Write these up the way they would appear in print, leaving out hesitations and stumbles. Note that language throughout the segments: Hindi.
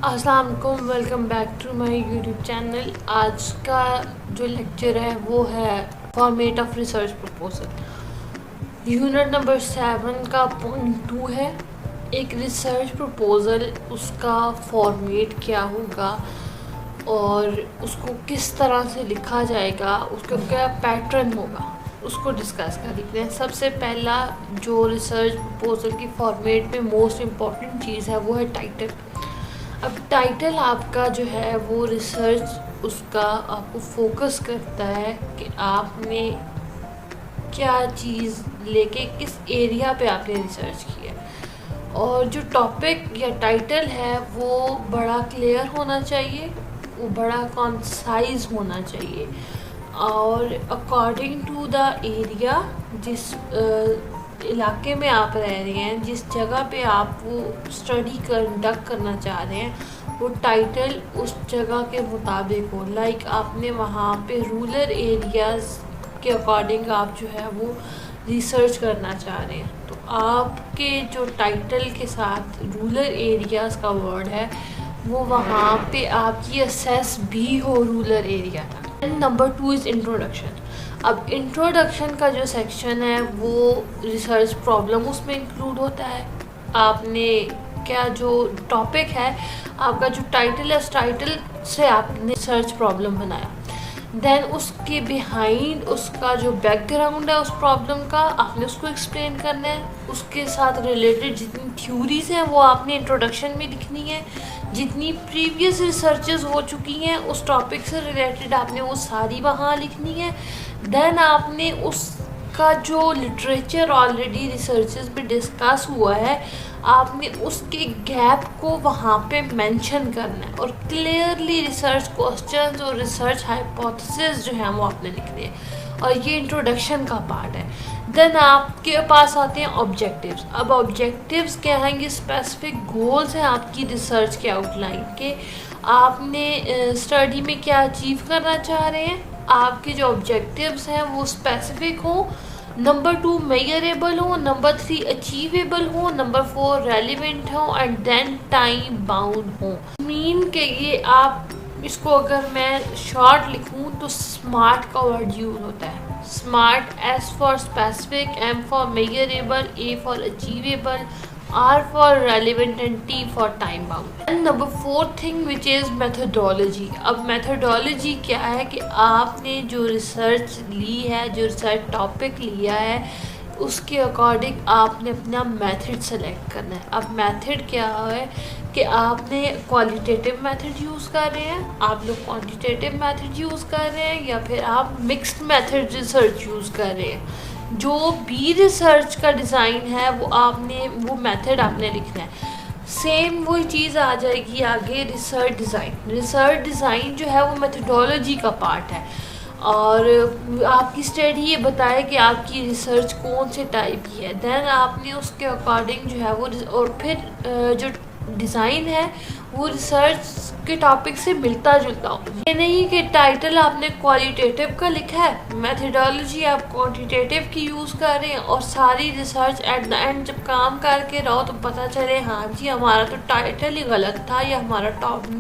अस्सलाम वालेकुम, welcome back to my YouTube channel. आज का जो लेक्चर है वो है format of research proposal. Unit number 7 का पॉइंट 2 है एक रिसर्च प्रपोजल, उसका फॉर्मेट क्या होगा और उसको किस तरह से लिखा जाएगा, उसका क्या पैटर्न होगा, उसको डिस्कस कर लेते हैं। सबसे पहला जो रिसर्च प्रपोजल की फॉर्मेट में मोस्ट इम्पॉर्टेंट चीज़ है वो है टाइटल। अब टाइटल आपका जो है वो रिसर्च उसका आपको फोकस करता है कि आपने क्या चीज़ लेके किस एरिया पे आपने रिसर्च किया है, और जो टॉपिक या टाइटल है वो बड़ा क्लियर होना चाहिए, वो बड़ा कॉन्साइज होना चाहिए और अकॉर्डिंग टू द एरिया, जिस इलाके में आप रह रहे हैं, जिस जगह पे आप वो स्टडी कंडक्ट करना चाह रहे हैं, वो टाइटल उस जगह के मुताबिक हो। लाइक आपने वहाँ पे रूरल एरियाज़ के अकॉर्डिंग आप जो है वो रिसर्च करना चाह रहे हैं, तो आपके जो टाइटल के साथ रूरल एरियाज़ का वर्ड है वो वहाँ पे आपकी असेस भी हो रूरल एरिया तक। Number 2 is introduction. अब इंट्रोडक्शन का जो सेक्शन है वो रिसर्च प्रॉब्लम उसमें इंक्लूड होता है। आपने क्या जो टॉपिक है, आपका जो टाइटल है, उस टाइटल से आपने रिसर्च प्रॉब्लम बनाया। देन उसके बिहाइंड उसका जो बैकग्राउंड है उस प्रॉब्लम का, आपने उसको एक्सप्लेन करना है। उसके साथ रिलेटेड जितनी थ्योरीज हैं वो आपने इंट्रोडक्शन में लिखनी है। जितनी प्रीवियस रिसर्चेस हो चुकी हैं उस टॉपिक से रिलेटेड आपने वो सारी वहाँ लिखनी है। देन आपने उसका जो लिटरेचर ऑलरेडी रिसर्चेस में डिस्कस हुआ है, आपने उसके गैप को वहाँ पे मेंशन करना है और क्लियरली रिसर्च क्वेश्चंस और रिसर्च हाइपोथेसिस जो हैं वो आपने लिखने हैं, और ये इंट्रोडक्शन का पार्ट है। देन आपके पास आते हैं ऑब्जेक्टिव्स। अब ऑब्जेक्टिव्स क्या हैं? ये स्पेसिफिक गोल्स हैं आपकी रिसर्च के आउटलाइन के। आपने स्टडी में क्या अचीव करना चाह रहे हैं, आपके जो ऑब्जेक्टिव्स हैं वो स्पेसिफिक हो। नंबर 2 मेजरेबल हो, नंबर 3 अचीवेबल हो, नंबर 4 रेलिवेंट हो, एंड देन टाइम बाउंड हो। मीन के ये आप इसको अगर मैं शॉर्ट लिखूं तो स्मार्ट का वर्ड यूज होता है। Smart, S for specific, M for measurable, A for achievable, R for relevant and T for time bound. And number 4 thing which is methodology. अब methodology क्या है कि आपने जो रिसर्च ली है, जो रिसर्च टॉपिक लिया है, उसके अकॉर्डिंग आपने अपना मेथड सेलेक्ट करना है। अब मेथड क्या है कि आपने क्वालिटेटिव मेथड यूज़ कर रहे हैं, आप लोग क्वांटिटेटिव मेथड यूज़ कर रहे हैं, या फिर आप मिक्स्ड मेथड रिसर्च यूज़ कर रहे हैं। जो भी रिसर्च का डिज़ाइन है वो आपने वो मेथड आपने लिखना है। सेम वही चीज़ आ जाएगी आगे रिसर्च डिज़ाइन। रिसर्च डिज़ाइन जो है वो मेथडोलॉजी का पार्ट है, और आपकी स्टडी ये बताए कि आपकी रिसर्च कौन से टाइप की है। देन आपने उसके अकॉर्डिंग जो है वो, और फिर जो डिज़ाइन है वो रिसर्च के टॉपिक से मिलता जुलता हो। ये नहीं कि टाइटल आपने क्वालिटेटिव का लिखा है, मेथडोलॉजी आप क्वांटिटेटिव की यूज़ कर रहे हैं, और सारी रिसर्च एट द एंड जब काम करके रहो तो पता चले हाँ जी हमारा तो टाइटल ही गलत था, या हमारा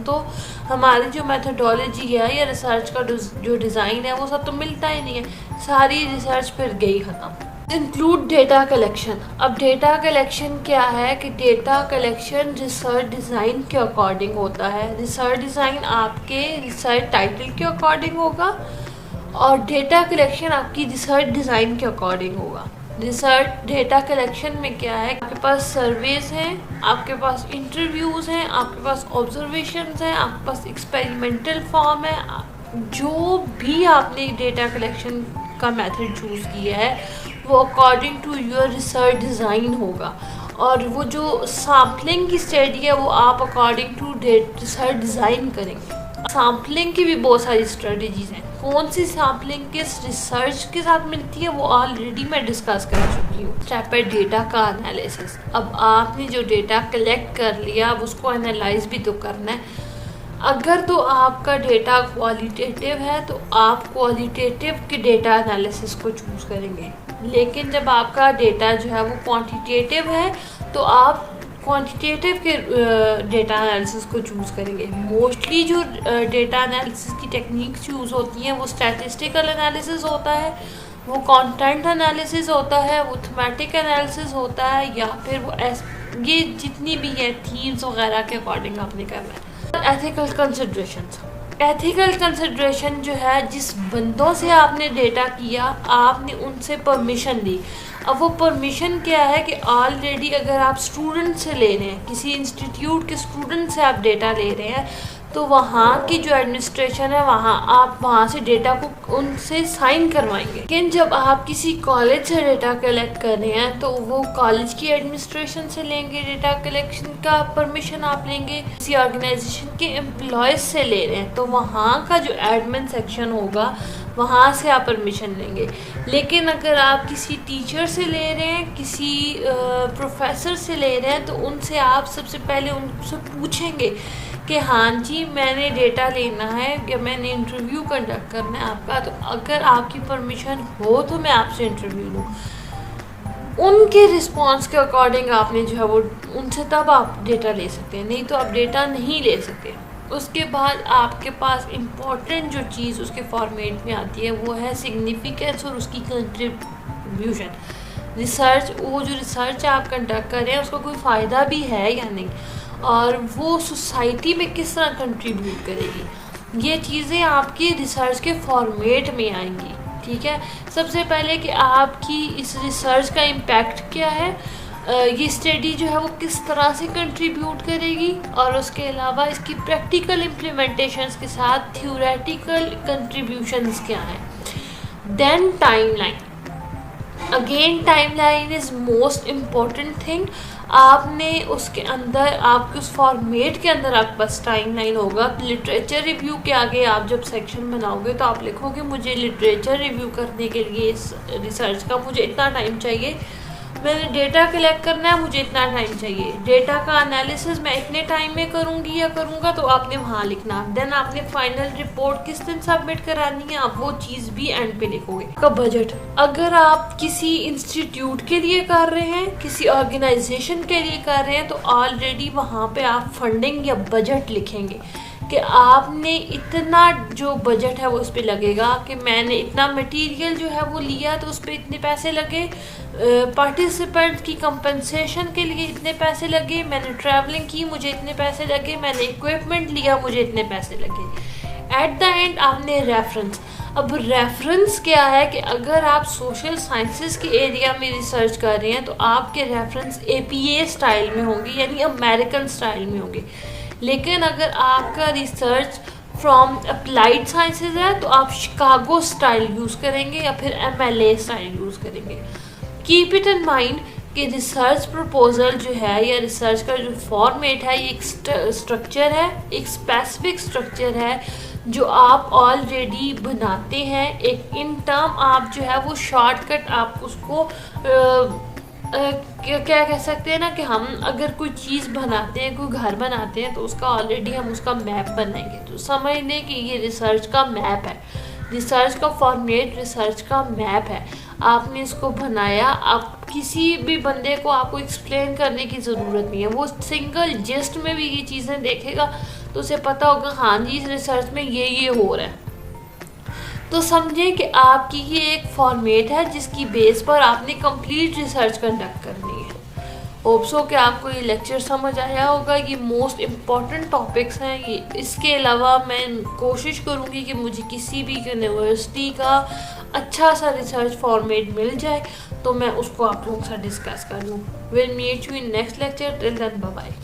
तो हमारी जो मेथडोलॉजी है या रिसर्च का जो डिज़ाइन है वो सब तो मिलता ही नहीं है, सारी रिसर्च फिर गई ख़त्म। Include data collection. अब डेटा कलेक्शन क्या है कि डेटा कलेक्शन रिसर्च डिज़ाइन के अकॉर्डिंग होता है। रिसर्च डिज़ाइन आपके रिसर्च टाइटल के अकॉर्डिंग होगा, और डेटा कलेक्शन आपकी रिसर्च डिज़ाइन के अकॉर्डिंग होगा। रिसर्च डेटा कलेक्शन में क्या है, आपके पास सर्वेज हैं, आपके पास इंटरव्यूज़ हैं, आपके पास ऑब्जर्वेशंस हैं, आपके पास एक्सपेरिमेंटल फॉर्म है। जो भी आपने डेटा कलेक्शन का मेथड चूज़ किया है वो according to your research design होगा, और वो जो सैम्पलिंग की स्टडी है वो आप अकॉर्डिंग टू रिसर्च डिज़ाइन करेंगे। सैम्पलिंग की भी बहुत सारी स्ट्रेटजीज हैं। कौन सी सैम्पलिंग किस रिसर्च के साथ मिलती है वो ऑलरेडी मैं डिस्कस कर चुकी हूँ। स्टेप है डेटा का एनालिसिस। अब आपने जो डेटा कलेक्ट कर लिया अब उसको एनालाइज भी तो करना है। अगर तो आपका डेटा क्वालिटेटिव है तो आप क्वालिटेटिव के डेटा एनालिसिस को चूज़ करेंगे, लेकिन जब आपका डेटा जो है वो क्वांटिटेटिव है तो आप क्वांटिटेटिव के डेटा एनालिसिस को चूज़ करेंगे। मोस्टली जो डेटा एनालिसिस की टेक्निक्स यूज़ होती हैं वो स्टैटिस्टिकल एनालिसिस होता है, वो कंटेंट एनालिसिस होता है, वो थीमेटिक एनालिसिस होता है, या फिर वो ये जितनी भी है थीम्स वगैरह के अकॉर्डिंग आपने करना है। एथिकल कंसिड्रेशंस, एथिकल कंसिड्रेशन जो है, जिस बंदों से आपने डेटा किया आपने उनसे परमिशन ली। अब वो परमिशन क्या है कि ऑलरेडी अगर आप स्टूडेंट से ले रहे हैं, किसी इंस्टीट्यूट के स्टूडेंट से आप डेटा ले रहे हैं, तो वहाँ की जो एडमिनिस्ट्रेशन है आप वहाँ से डेटा को उनसे साइन करवाएंगे। लेकिन जब आप किसी कॉलेज से डेटा कलेक्ट कर रहे हैं तो वो कॉलेज की एडमिनिस्ट्रेशन से लेंगे, डेटा कलेक्शन का परमिशन आप लेंगे। किसी ऑर्गेनाइजेशन के एम्प्लॉयज़ से ले रहे हैं तो वहाँ का जो एडमिन सेक्शन होगा वहाँ से आप परमिशन लेंगे। लेकिन अगर आप किसी टीचर से ले रहे हैं, किसी प्रोफेसर से ले रहे हैं, तो उनसे आप सबसे पहले उनसे पूछेंगे कि हाँ जी मैंने डेटा लेना है या मैंने इंटरव्यू कंडक्ट करना है आपका, तो अगर आपकी परमिशन हो तो मैं आपसे इंटरव्यू लूँ। उनके रिस्पांस के अकॉर्डिंग आपने जो है वो उनसे तब आप डेटा ले सकते हैं, नहीं तो आप डेटा नहीं ले सकते। उसके बाद आपके पास इम्पॉर्टेंट जो चीज़ उसके फॉर्मेट में आती है वो है सिग्निफिकेंस और उसकी कंट्रीब्यूशन। रिसर्च, वो जो रिसर्च आप कंडक्ट कर रहे हैं उसका कोई फ़ायदा भी है या नहीं, और वो सोसाइटी में किस तरह कंट्रीब्यूट करेगी, ये चीज़ें आपकी रिसर्च के फॉर्मेट में आएंगी। ठीक है, सबसे पहले कि आपकी इस रिसर्च का इम्पैक्ट क्या है, ये स्टडी जो है वो किस तरह से कंट्रीब्यूट करेगी, और उसके अलावा इसकी प्रैक्टिकल इम्प्लीमेंटेशंस के साथ थ्योरेटिकल कंट्रीब्यूशंस क्या हैं। Then timeline, again timeline is most important thing. आपने उसके अंदर, आपके उस फॉर्मेट के अंदर आपके पास टाइमलाइन होगा। लिटरेचर रिव्यू के आगे आप जब सेक्शन बनाओगे तो आप लिखोगे मुझे लिटरेचर रिव्यू करने के लिए इस रिसर्च का मुझे इतना टाइम चाहिए, मैंने डेटा कलेक्ट करना है मुझे इतना टाइम चाहिए, डेटा का एनालिसिस मैं इतने टाइम में करूँगी या करूँगा, तो आपने वहाँ लिखना। देन आपने फाइनल रिपोर्ट किस दिन सबमिट करानी है, आप वो चीज़ भी एंड पे लिखोगे। का बजट, अगर आप किसी इंस्टीट्यूट के लिए कर रहे हैं, किसी ऑर्गेनाइजेशन के लिए कर रहे हैं, तो ऑलरेडी वहाँ पे आप फंडिंग या बजट लिखेंगे कि आपने इतना जो बजट है वो उस पर लगेगा, कि मैंने इतना मटेरियल जो है वो लिया तो उस पर इतने पैसे लगे, पार्टिसिपेंट की कंपनसेशन के लिए इतने पैसे लगे, मैंने ट्रैवलिंग की मुझे इतने पैसे लगे, मैंने इक्विपमेंट लिया मुझे इतने पैसे लगे। एट द एंड आपने रेफरेंस, अब रेफरेंस क्या है कि अगर आप सोशल साइंसेस के एरिया में रिसर्च कर रहे हैं तो आपके रेफरेंस APA स्टाइल में होंगे, यानी अमेरिकन स्टाइल में होंगे। लेकिन अगर आपका रिसर्च फ्रॉम अप्लाइड साइंसेज है तो आप शिकागो स्टाइल यूज़ करेंगे या फिर MLA स्टाइल यूज़ करेंगे। कीप इट इन माइंड कि रिसर्च प्रपोजल जो है या रिसर्च का जो फॉर्मेट है ये एक स्ट्रक्चर है, एक स्पेसिफिक स्ट्रक्चर है जो आप ऑलरेडी बनाते हैं। एक इन टर्म आप जो है वो शॉर्टकट आप उसको क्या कह सकते हैं ना, कि हम अगर कोई चीज़ बनाते हैं, कोई घर बनाते हैं, तो उसका ऑलरेडी हम उसका मैप बनाएंगे, तो समझ लें कि ये रिसर्च का मैप है, रिसर्च का फॉर्मेट रिसर्च का मैप है। आपने इसको बनाया, आप किसी भी बंदे को आपको एक्सप्लेन करने की ज़रूरत नहीं है, वो सिंगल जिस्ट में भी ये चीज़ें देखेगा तो उसे पता होगा हाँ जी इस रिसर्च में ये हो रहा है। तो समझें कि आपकी ये एक फॉर्मेट है जिसकी बेस पर आपने कंप्लीट रिसर्च कंडक्ट करनी है। होप सो कि आपको ये लेक्चर समझ आया होगा। ये मोस्ट इम्पॉर्टेंट टॉपिक्स हैं ये। इसके अलावा मैं कोशिश करूँगी कि मुझे किसी भी यूनिवर्सिटी का अच्छा सा रिसर्च फॉर्मेट मिल जाए तो मैं उसको आप लोगों के साथ डिस्कस कर लूँ। Will meet you in next lecture, till then bye bye.